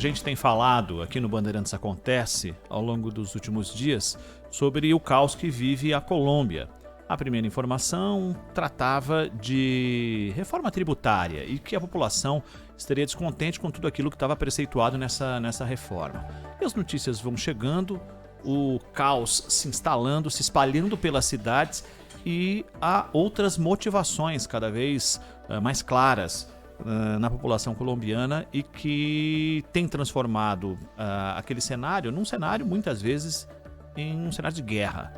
gente tem falado aqui no Bandeirantes Acontece, ao longo dos últimos dias, sobre o caos que vive a Colômbia. A primeira informação tratava de reforma tributária e que a população estaria descontente com tudo aquilo que estava preceituado nessa reforma. E as notícias vão chegando, o caos se instalando, se espalhando pelas cidades e há outras motivações cada vez mais claras na população colombiana e que tem transformado aquele cenário num cenário, muitas vezes, em um cenário de guerra.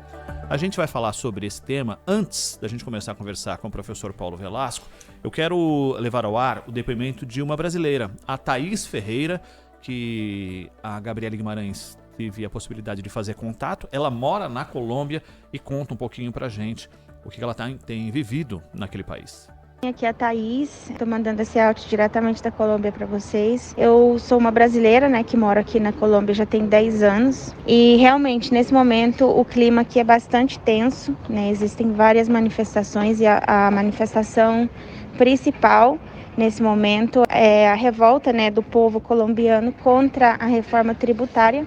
A gente vai falar sobre esse tema. Antes da gente começar a conversar com o professor Paulo Velasco, eu quero levar ao ar o depoimento de uma brasileira, a Thaís Ferreira, que a Gabriela Guimarães teve a possibilidade de fazer contato. Ela mora na Colômbia e conta um pouquinho pra gente o que ela tem vivido naquele país. Aqui é a Thaís, estou mandando esse áudio diretamente da Colômbia para vocês. Eu sou uma brasileira, que moro aqui na Colômbia já tem 10 anos e realmente nesse momento o clima aqui é bastante tenso, Existem várias manifestações e a manifestação principal nesse momento é a revolta, do povo colombiano contra a reforma tributária.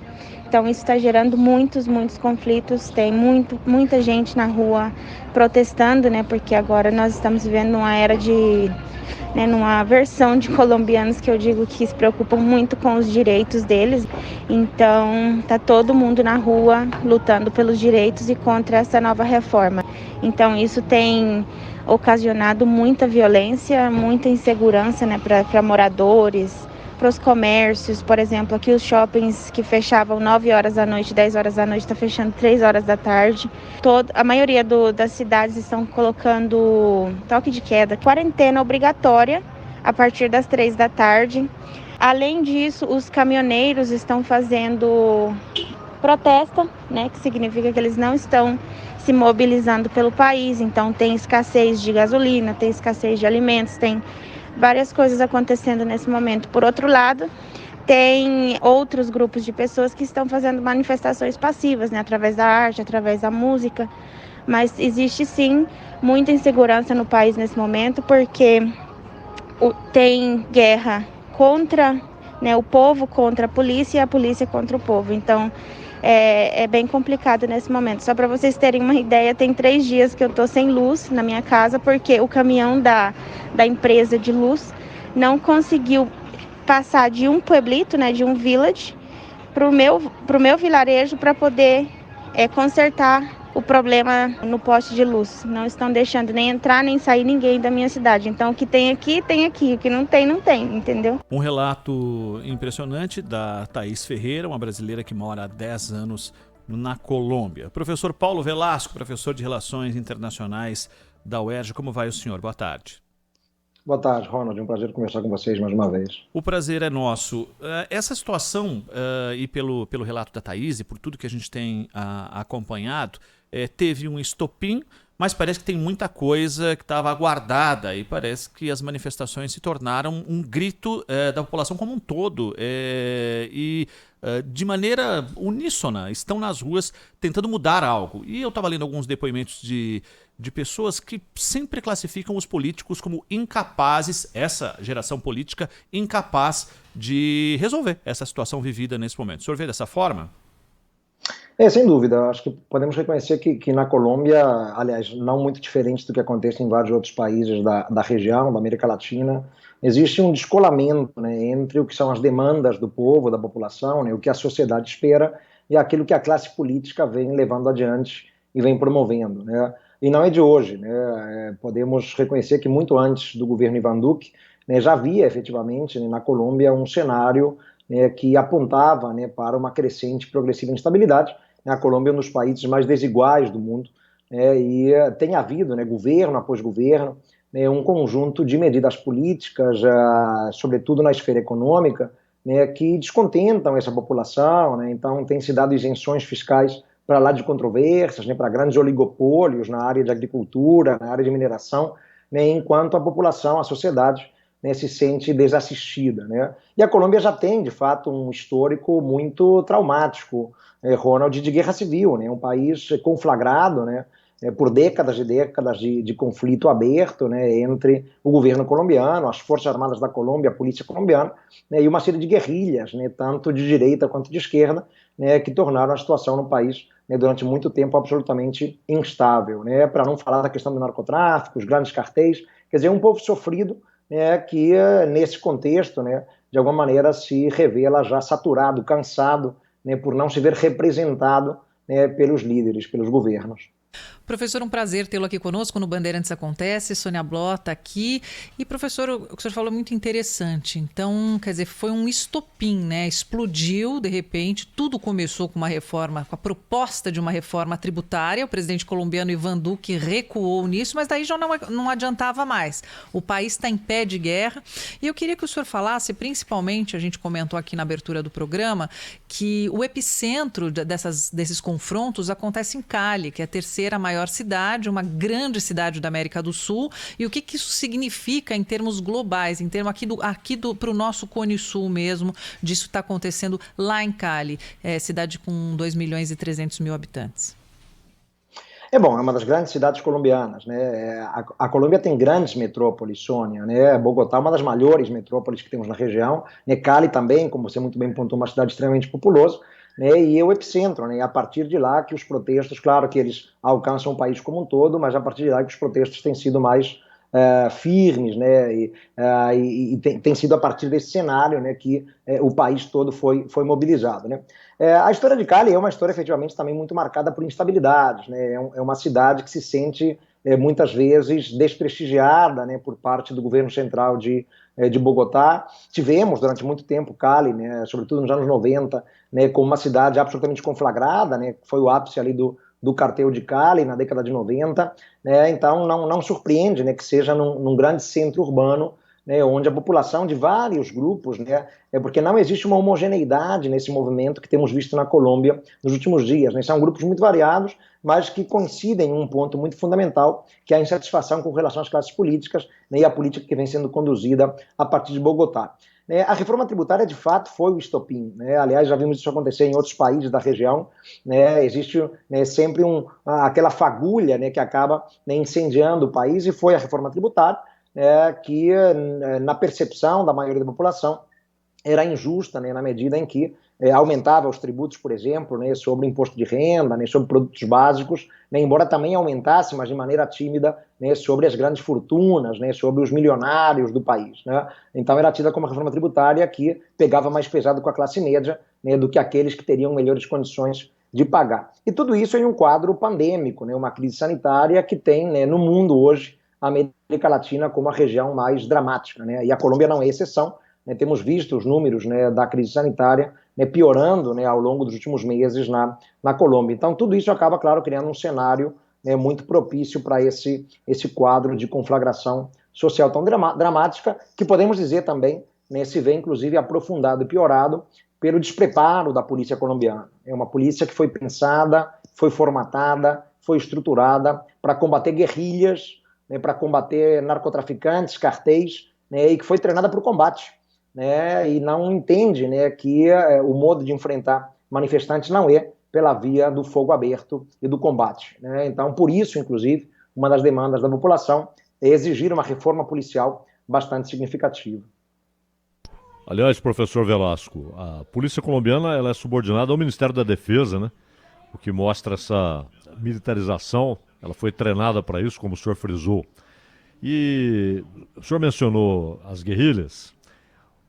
Então isso está gerando muitos conflitos, tem muita gente na rua protestando, porque agora nós estamos vivendo numa era numa versão de colombianos que eu digo que se preocupam muito com os direitos deles. Então tá todo mundo na rua lutando pelos direitos e contra essa nova reforma. Então isso tem ocasionado muita violência, muita insegurança, para moradores, para os comércios. Por exemplo, aqui os shoppings que fechavam 9 horas da noite, 10 horas da noite, está fechando 3 horas da tarde. A maioria das cidades estão colocando toque de queda, quarentena obrigatória a partir das 3 da tarde. Além disso, os caminhoneiros estão fazendo protesta, que significa que eles não estão se mobilizando pelo país. Então tem escassez de gasolina, tem escassez de alimentos, tem várias coisas acontecendo nesse momento. Por outro lado, tem outros grupos de pessoas que estão fazendo manifestações passivas, através da arte, através da música. Mas existe sim muita insegurança no país nesse momento, porque tem guerra contra, o povo contra a polícia e a polícia contra o povo. Então é bem complicado nesse momento. Só para vocês terem uma ideia, tem 3 dias que eu estou sem luz na minha casa, porque o caminhão da empresa de luz não conseguiu passar de um pueblito, de um village, para o meu vilarejo para poder consertar o problema no poste de luz. Não estão deixando nem entrar nem sair ninguém da minha cidade. Então o que tem aqui, tem aqui. O que não tem, entendeu? Um relato impressionante da Thaís Ferreira, uma brasileira que mora há 10 anos na Colômbia. Professor Paulo Velasco, professor de Relações Internacionais da UERJ, como vai o senhor? Boa tarde. Boa tarde, Ronald. Um prazer conversar com vocês mais uma vez. O prazer é nosso. Essa situação, e pelo relato da Thaís e por tudo que a gente tem acompanhado, teve um estopim, mas parece que tem muita coisa que estava aguardada e parece que as manifestações se tornaram um grito da população como um todo e de maneira uníssona estão nas ruas tentando mudar algo. E eu estava lendo alguns depoimentos de pessoas que sempre classificam os políticos como incapazes, essa geração política incapaz de resolver essa situação vivida nesse momento. O senhor vê dessa forma? Sem dúvida. Acho que podemos reconhecer que na Colômbia, aliás, não muito diferente do que acontece em vários outros países da região, da América Latina, existe um descolamento, entre o que são as demandas do povo, da população, o que a sociedade espera e aquilo que a classe política vem levando adiante e vem promovendo, E não é de hoje, Podemos reconhecer que muito antes do governo Ivan Duque, já havia efetivamente na Colômbia um cenário que apontava para uma crescente e progressiva instabilidade. A Colômbia é um dos países mais desiguais do mundo, e tem havido, governo após governo, um conjunto de medidas políticas, sobretudo na esfera econômica, que descontentam essa população, Então tem se dado isenções fiscais para lá de controvérsias, para grandes oligopólios na área de agricultura, na área de mineração, enquanto a população, a sociedade, se sente desassistida. E a Colômbia já tem, de fato, um histórico muito traumático, Ronald, de guerra civil, um país conflagrado, por décadas e décadas de conflito aberto, né, entre o governo colombiano, as Forças Armadas da Colômbia, a polícia colombiana, né, e uma série de guerrilhas, né, tanto de direita quanto de esquerda, né, que tornaram a situação no país, né, durante muito tempo absolutamente instável, né, para não falar da questão do narcotráfico, os grandes cartéis, quer dizer, um povo sofrido, né, que nesse contexto, né, de alguma maneira se revela já saturado, cansado, né, por não se ver representado, né, pelos líderes, pelos governos. Professor, um prazer tê-lo aqui conosco no Bandeirantes Acontece. Sônia Bló está aqui. E, professor, o que o senhor falou é muito interessante. Então, quer dizer, foi um estopim, né? Explodiu, de repente, tudo começou com uma reforma, com a proposta de uma reforma tributária. O presidente colombiano Iván Duque recuou nisso, mas daí já não adiantava mais. O país está em pé de guerra. E eu queria que o senhor falasse, principalmente, a gente comentou aqui na abertura do programa, que o epicentro desses confrontos acontece em Cali, que é a terceira maior cidade, uma grande cidade da América do Sul. E o que isso significa em termos globais, em termos aqui para o nosso Cone Sul mesmo, disso está acontecendo lá em Cali, cidade com 2.300.000 habitantes. É uma das grandes cidades colombianas, né? A Colômbia tem grandes metrópoles, Sônia, né? Bogotá é uma das maiores metrópoles que temos na região, né? Cali também, como você muito bem pontuou, uma cidade extremamente populosa, né? E é o epicentro, né? A partir de lá que os protestos, claro que eles alcançam o país como um todo, mas a partir de lá que os protestos têm sido mais firmes, né? E tem sido a partir desse cenário, né, que o país todo foi mobilizado, né? A história de Cali é uma história efetivamente também muito marcada por instabilidades, né? É uma cidade que se sente muitas vezes desprestigiada, né, por parte do governo central de Bogotá. Tivemos durante muito tempo Cali, né, sobretudo nos anos 90, né, como uma cidade absolutamente conflagrada, né, foi o ápice ali do cartel de Cali na década de 90, né, então não surpreende, né, que seja num grande centro urbano, né, onde a população de vários grupos, né, porque não existe uma homogeneidade nesse movimento que temos visto na Colômbia nos últimos dias, né, são grupos muito variados, mas que coincidem em um ponto muito fundamental, que é a insatisfação com relação às classes políticas, né, e a política que vem sendo conduzida a partir de Bogotá. A reforma tributária, de fato, foi o estopim, né? Aliás, já vimos isso acontecer em outros países da região, né? Existe, né, sempre aquela fagulha, né, que acaba, né, incendiando o país, e foi a reforma tributária, que, na percepção da maioria da população, era injusta, né, na medida em que aumentava os tributos, por exemplo, né, sobre o imposto de renda, né, sobre produtos básicos, né, embora também aumentasse, mas de maneira tímida, né, sobre as grandes fortunas, né, sobre os milionários do país, né? Então era tida como uma reforma tributária que pegava mais pesado com a classe média, né, do que aqueles que teriam melhores condições de pagar. E tudo isso em um quadro pandêmico, né, uma crise sanitária que tem, né, no mundo hoje a América Latina como a região mais dramática, né? E a Colômbia não é exceção, né? Temos visto os números, né, da crise sanitária, né, piorando, né, ao longo dos últimos meses na Colômbia. Então tudo isso acaba, claro, criando um cenário, né, muito propício para esse quadro de conflagração social tão dramática, que podemos dizer também, né, se vê inclusive aprofundado e piorado pelo despreparo da polícia colombiana. É uma polícia que foi pensada, foi formatada, foi estruturada para combater guerrilhas, né, para combater narcotraficantes, cartéis, né, e que foi treinada para o combate, né, e não entende, né, que o modo de enfrentar manifestantes não é pela via do fogo aberto e do combate, né? Então, por isso, inclusive, uma das demandas da população é exigir uma reforma policial bastante significativa. Aliás, professor Velasco, a polícia colombiana ela é subordinada ao Ministério da Defesa, né? O que mostra essa militarização. Ela foi treinada para isso, como o senhor frisou. E o senhor mencionou as guerrilhas.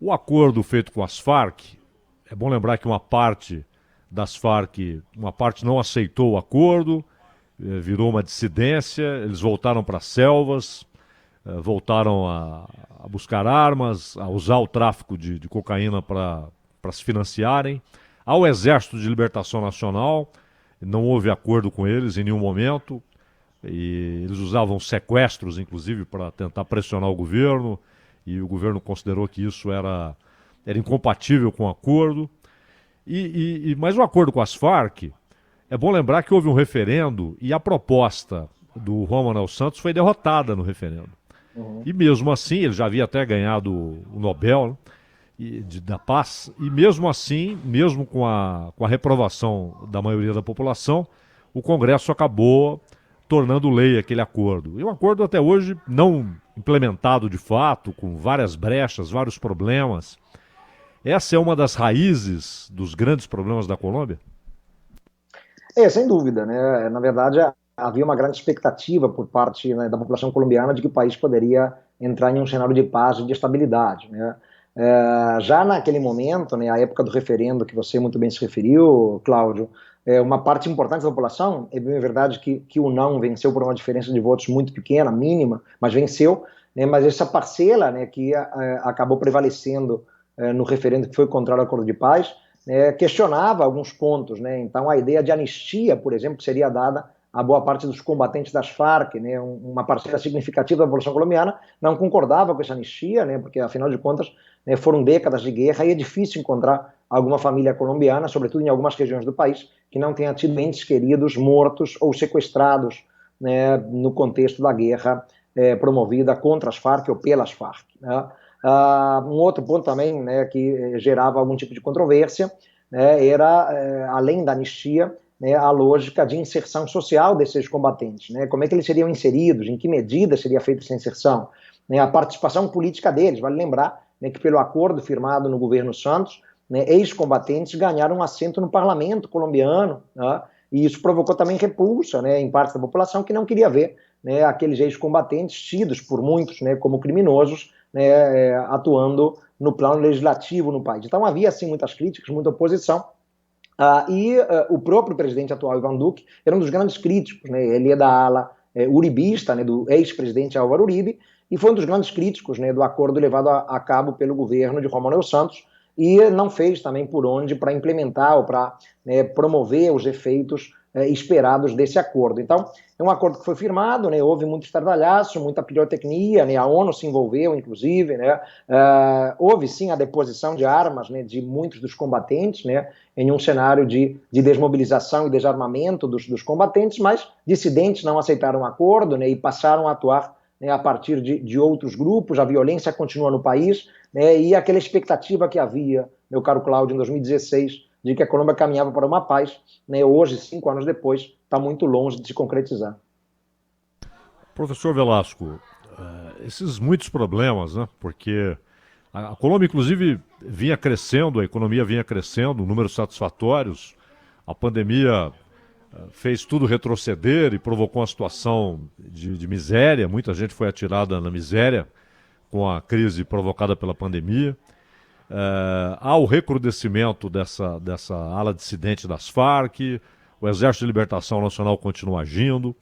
O acordo feito com as Farc, é bom lembrar que uma parte das Farc, uma parte não aceitou o acordo, virou uma dissidência, eles voltaram para as selvas, voltaram a buscar armas, a usar o tráfico de cocaína para se financiarem. Ao Exército de Libertação Nacional, não houve acordo com eles em nenhum momento, e eles usavam sequestros, inclusive, para tentar pressionar o governo, e o governo considerou que isso era incompatível com o acordo. Mas o acordo com as Farc, é bom lembrar que houve um referendo e a proposta do Juan Manuel Santos foi derrotada no referendo. Uhum. E mesmo assim, ele já havia até ganhado o Nobel, né, da Paz, e mesmo assim, mesmo com a reprovação da maioria da população, o Congresso acabou tornando lei aquele acordo. E um acordo até hoje não implementado de fato, com várias brechas, vários problemas. Essa é uma das raízes dos grandes problemas da Colômbia? Sem dúvida, né? Na verdade, havia uma grande expectativa por parte, né, da população colombiana de que o país poderia entrar em um cenário de paz e de estabilidade, né? Já naquele momento, né, a época do referendo que você muito bem se referiu, Cláudio, uma parte importante da população, é bem verdade que o não venceu por uma diferença de votos muito pequena, mínima, mas venceu, né, mas essa parcela, né, que acabou prevalecendo no referendo que foi contrário ao acordo de paz, questionava alguns pontos, né? Então a ideia de anistia, por exemplo, que seria dada a boa parte dos combatentes das Farc, né? Uma parcela significativa da população colombiana não concordava com essa anistia, né? Porque afinal de contas, né, foram décadas de guerra e é difícil encontrar alguma família colombiana, sobretudo em algumas regiões do país, que não tenha tido entes queridos mortos ou sequestrados, né, no contexto da guerra promovida contra as Farc ou pelas Farc, né? Um outro ponto também, né, que gerava algum tipo de controvérsia, né, era, além da anistia, né, a lógica de inserção social desses combatentes, né, como é que eles seriam inseridos, em que medida seria feita essa inserção, né, a participação política deles. Vale lembrar, né, que pelo acordo firmado no governo Santos, né, ex-combatentes ganharam um assento no parlamento colombiano, né, e isso provocou também repulsa, né, em parte da população que não queria ver, né, aqueles ex-combatentes tidos por muitos, né, como criminosos, né, atuando no plano legislativo no país. Então havia, sim, muitas críticas, muita oposição, o próprio presidente atual, Ivan Duque, era um dos grandes críticos, né? Ele é da ala uribista, né, do ex-presidente Álvaro Uribe, e foi um dos grandes críticos, né, do acordo levado a cabo pelo governo de Juan Manuel Santos, e não fez também por onde para implementar ou para, né, promover os efeitos esperados desse acordo. Então, é um acordo que foi firmado, né, houve muito estardalhaço, muita pirotecnia, né, a ONU se envolveu, inclusive, né, houve sim a deposição de armas, né, de muitos dos combatentes, né, em um cenário de desmobilização e desarmamento dos combatentes, mas dissidentes não aceitaram o acordo, né, e passaram a atuar, né, a partir de outros grupos. A violência continua no país, né, e aquela expectativa que havia, meu caro Cláudio, em 2016, de que a Colômbia caminhava para uma paz, né, hoje, 5 anos depois, está muito longe de se concretizar. Professor Velasco, esses muitos problemas, né, porque a Colômbia, inclusive, vinha crescendo, a economia vinha crescendo, números satisfatórios, a pandemia fez tudo retroceder e provocou uma situação de miséria, muita gente foi atirada na miséria com a crise provocada pela pandemia. Há o recrudescimento dessa ala dissidente das Farc, o Exército de Libertação Nacional continua agindo,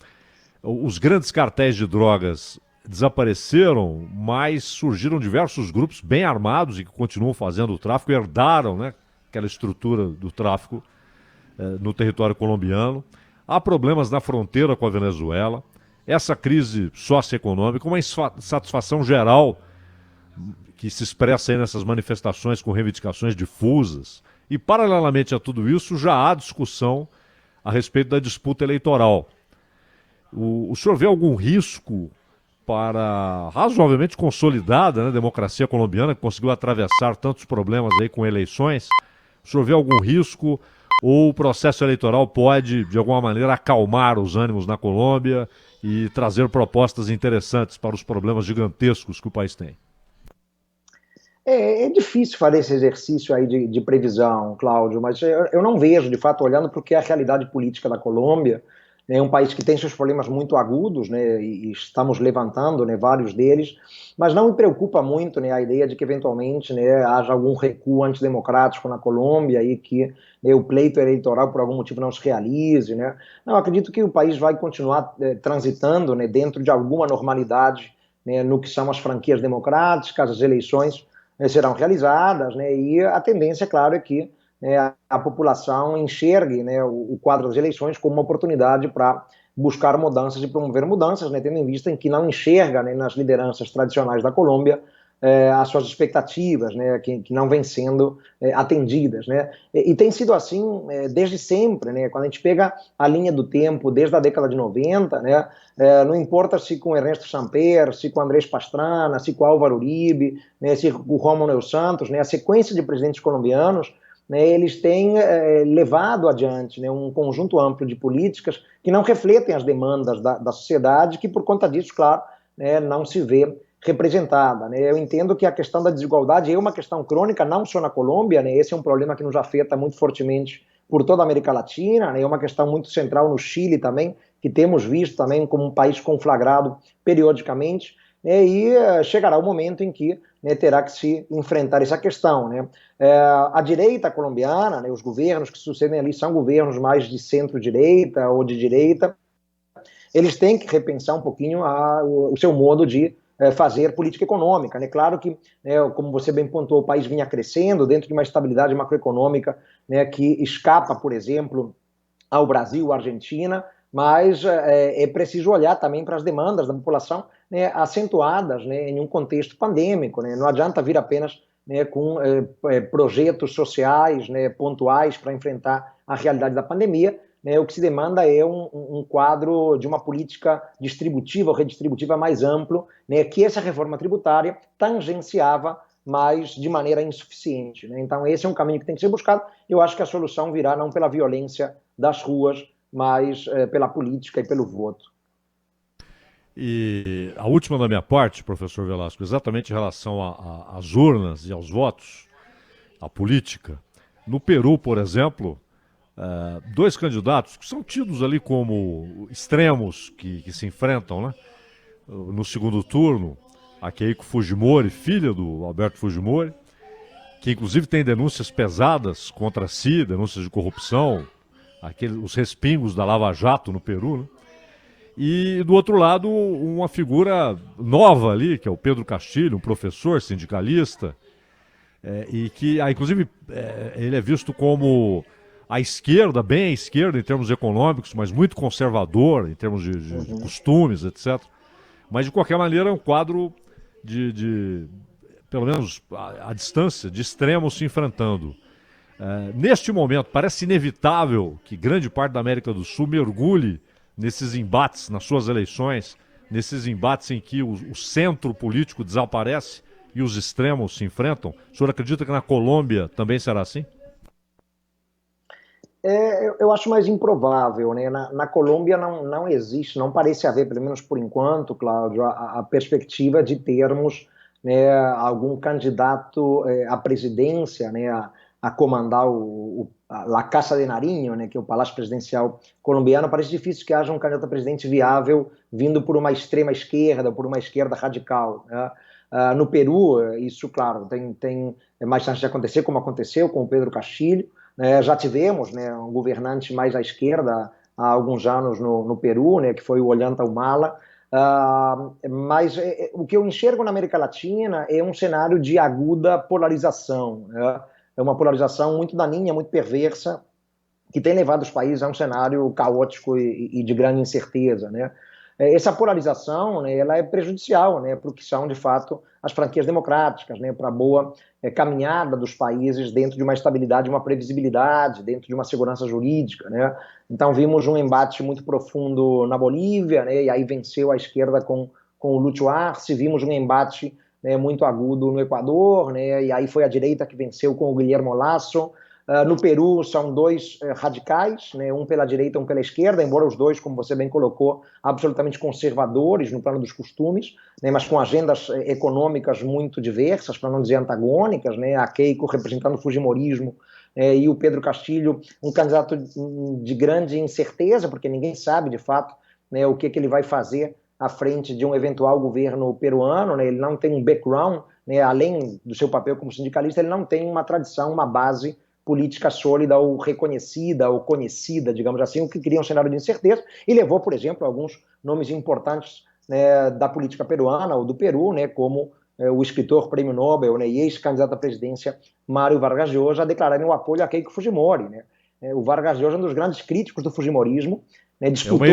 os grandes cartéis de drogas desapareceram, mas surgiram diversos grupos bem armados e que continuam fazendo o tráfico, herdaram, né, aquela estrutura do tráfico no território colombiano. Há problemas na fronteira com a Venezuela, essa crise socioeconômica, uma insatisfação geral que se expressa aí nessas manifestações com reivindicações difusas. E, paralelamente a tudo isso, já há discussão a respeito da disputa eleitoral. O senhor vê algum risco para a razoavelmente consolidada, né, democracia colombiana, que conseguiu atravessar tantos problemas aí com eleições? O senhor vê algum risco ou o processo eleitoral pode, de alguma maneira, acalmar os ânimos na Colômbia e trazer propostas interessantes para os problemas gigantescos que o país tem? É difícil fazer esse exercício aí de previsão, Cláudio, mas eu não vejo, de fato, olhando para o que é a realidade política da Colômbia. É um país que tem seus problemas muito agudos, né, e estamos levantando, né, vários deles, mas não me preocupa muito, né, a ideia de que eventualmente, né, haja algum recuo antidemocrático na Colômbia e que, né, o pleito eleitoral por algum motivo não se realize, né. Não, acredito que o país vai continuar transitando, né, dentro de alguma normalidade, né, no que são as franquias democráticas, as eleições, né, serão realizadas, né, e a tendência, claro, é que, né, a população enxergue, né, o quadro das eleições como uma oportunidade para buscar mudanças e promover mudanças, né, tendo em vista em que não enxerga, né, nas lideranças tradicionais da Colômbia as suas expectativas, né, que não vêm sendo atendidas, né, e tem sido assim desde sempre, né, quando a gente pega a linha do tempo desde a década de 90, né, não importa se com Ernesto Samper, se com Andrés Pastrana, se com Álvaro Uribe, né, se com Juan Manuel Santos, né, a sequência de presidentes colombianos, né, eles têm levado adiante, né, um conjunto amplo de políticas que não refletem as demandas da sociedade, que por conta disso, claro, né, não se vê representada, né? Eu entendo que a questão da desigualdade é uma questão crônica, não só na Colômbia, né? Esse é um problema que nos afeta muito fortemente por toda a América Latina, né? É uma questão muito central no Chile também, que temos visto também como um país conflagrado periodicamente, né? E chegará o momento em que, né, terá que se enfrentar essa questão, né? A direita colombiana, né, os governos que sucedem ali são governos mais de centro-direita ou de direita, eles têm que repensar um pouquinho o seu modo de fazer política econômica, né? Claro que, né, como você bem pontuou, o país vinha crescendo dentro de uma estabilidade macroeconômica, né, que escapa, por exemplo, ao Brasil, à Argentina, mas é preciso olhar também para as demandas da população, né, acentuadas, né, em um contexto pandêmico, né? Não adianta vir apenas, né, com projetos sociais, né, pontuais para enfrentar a realidade da pandemia, né? O que se demanda é um quadro de uma política distributiva ou redistributiva mais amplo, né, que essa reforma tributária tangenciava, mas de maneira insuficiente, né? Então esse é um caminho que tem que ser buscado. Eu acho que a solução virá não pela violência das ruas, mas pela política e pelo voto. E a última da minha parte, professor Velasco, exatamente em relação às urnas e aos votos, à política. No Peru, por exemplo, dois candidatos que são tidos ali como extremos que se enfrentam, né? No segundo turno, a Keiko Fujimori, filha do Alberto Fujimori, que inclusive tem denúncias pesadas contra si, denúncias de corrupção, os respingos da Lava Jato no Peru, né? E do outro lado, uma figura nova ali, que é o Pedro Castilho, um professor sindicalista, e que, inclusive, ele é visto como a esquerda, bem à esquerda em termos econômicos, mas muito conservador em termos de costumes, etc. Mas, de qualquer maneira, é um quadro pelo menos à distância, de extremos se enfrentando. Neste momento, parece inevitável que grande parte da América do Sul mergulhe nesses embates, nas suas eleições, nesses embates em que o centro político desaparece e os extremos se enfrentam. O senhor acredita que na Colômbia também será assim? Eu acho mais improvável, né? Na Colômbia não existe, não parece haver, pelo menos por enquanto, Cláudio, a perspectiva de termos, né, algum candidato à presidência, né, a comandar a Casa de Nariño, né, que é o Palácio Presidencial colombiano. Parece difícil que haja um candidato a presidente viável vindo por uma extrema esquerda ou por uma esquerda radical, né? No Peru, isso, claro, tem mais chance de acontecer, como aconteceu com o Pedro Castilho. Já tivemos, né, um governante mais à esquerda há alguns anos no Peru, né, que foi o Ollanta Humala, mas o que eu enxergo na América Latina é um cenário de aguda polarização, né? É uma polarização muito daninha, muito perversa, que tem levado os países a um cenário caótico e de grande incerteza, né? Essa polarização, né, ela é prejudicial, né, para o que são, de fato, as franquias democráticas, né, para a boa caminhada dos países dentro de uma estabilidade, uma previsibilidade, dentro de uma segurança jurídica, né? Então vimos um embate muito profundo na Bolívia, né, e aí venceu a esquerda com o Lucho Arce. Vimos um embate, né, muito agudo no Equador, né, e aí foi a direita que venceu com o Guillermo Lasso. No Peru são dois radicais, né, um pela direita, um pela esquerda, embora os dois, como você bem colocou, absolutamente conservadores no plano dos costumes, né, mas com agendas econômicas muito diversas, para não dizer antagônicas, né, a Keiko representando o fujimorismo, e o Pedro Castilho, um candidato de grande incerteza, porque ninguém sabe de fato, né, o que ele vai fazer à frente de um eventual governo peruano, né? Ele não tem um background, né, além do seu papel como sindicalista, ele não tem uma tradição, uma base política sólida ou reconhecida ou conhecida, digamos assim, o que cria um cenário de incerteza, e levou, por exemplo, alguns nomes importantes, né, da política peruana ou do Peru, né, como o escritor prêmio Nobel, né, e ex-candidato à presidência Mário Vargas Llosa, a declararem o apoio a Keiko Fujimori, né? O Vargas Llosa é um dos grandes críticos do fujimorismo, né, disputou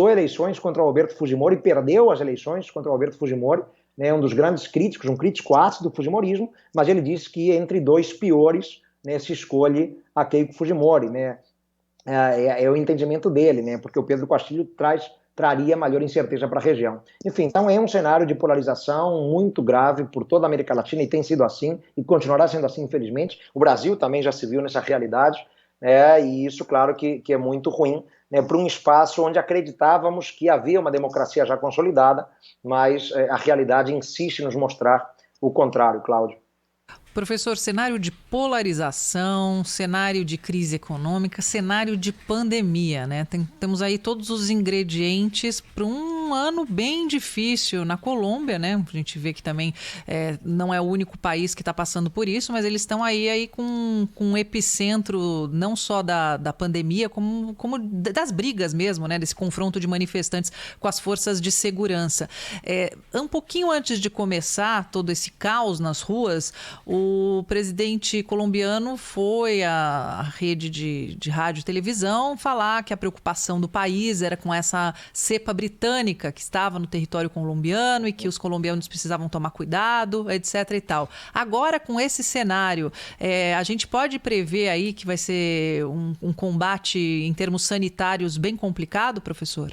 eleições contra o Alberto Fujimori, perdeu as eleições contra o Alberto Fujimori, né, um dos grandes críticos, um crítico ácido do fujimorismo, mas ele disse que entre dois piores, né, se escolhe a Keiko Fujimori, né? É o entendimento dele, né, porque o Pedro Castilho traz traria maior incerteza para a região. Enfim, então é um cenário de polarização muito grave por toda a América Latina e tem sido assim e continuará sendo assim, infelizmente. O Brasil também já se viu nessa realidade, e isso, claro, que é muito ruim, né, para um espaço onde acreditávamos que havia uma democracia já consolidada, mas a realidade insiste em nos mostrar o contrário, Cláudio. Professor, cenário de polarização, cenário de crise econômica, cenário de pandemia, né? Temos aí todos os ingredientes para um ano bem difícil na Colômbia, né? A gente vê que também não é o único país que está passando por isso, mas eles estão aí com um epicentro não só da pandemia, como das brigas mesmo, né? Desse confronto de manifestantes com as forças de segurança. Um pouquinho antes de começar todo esse caos nas ruas, o presidente colombiano foi à rede de rádio e televisão falar que a preocupação do país era com essa cepa britânica que estava no território colombiano e que os colombianos precisavam tomar cuidado, etc. e tal. Agora, com esse cenário, a gente pode prever aí que vai ser um combate em termos sanitários bem complicado, professor?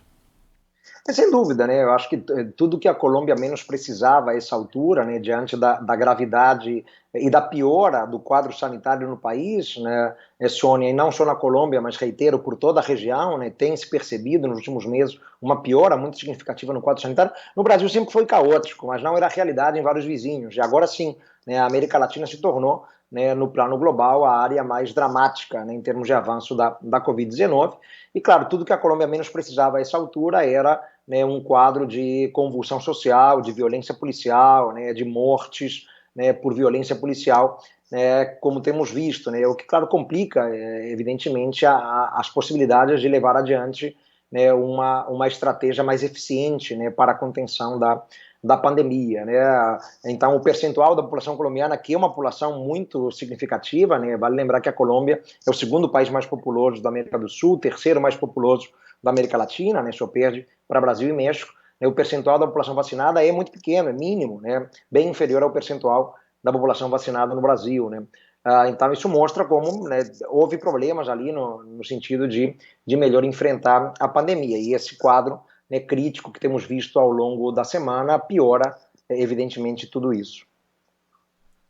Sem dúvida, né? Eu acho que tudo que a Colômbia menos precisava a essa altura, né, diante da gravidade e da piora do quadro sanitário no país, né, Sônia, e não só na Colômbia, mas reitero, por toda a região, né, tem se percebido nos últimos meses uma piora muito significativa no quadro sanitário. No Brasil sempre foi caótico, mas não era a realidade em vários vizinhos. E agora sim, né, a América Latina se tornou, né, no plano global, a área mais dramática, né, em termos de avanço da Covid-19. E, claro, tudo que a Colômbia menos precisava a essa altura era, né, um quadro de convulsão social, de violência policial, né, de mortes, né, por violência policial, né, como temos visto, né, o que, claro, complica, evidentemente, as possibilidades de levar adiante, né, uma estratégia mais eficiente, né, para a contenção da pandemia, né? Então, o percentual da população colombiana, que é uma população muito significativa, né? Vale lembrar que a Colômbia é o segundo país mais populoso da América do Sul, o terceiro mais populoso da América Latina, né? Só perde para Brasil e México. O percentual da população vacinada é muito pequeno, é mínimo, né? Bem inferior ao percentual da população vacinada no Brasil, né? Então, isso mostra como, né, houve problemas ali no sentido de melhor enfrentar a pandemia. E esse quadro, né, crítico que temos visto ao longo da semana piora, evidentemente, tudo isso.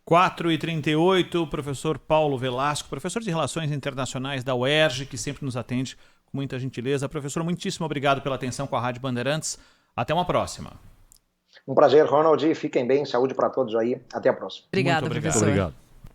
4h38, professor Paulo Velasco, professor de Relações Internacionais da UERJ, que sempre nos atende com muita gentileza. Professor, muitíssimo obrigado pela atenção com a Rádio Bandeirantes. Até uma próxima. Um prazer, Ronald. Fiquem bem, saúde para todos aí. Até a próxima. Obrigada, Muito obrigado. professor. Muito obrigado.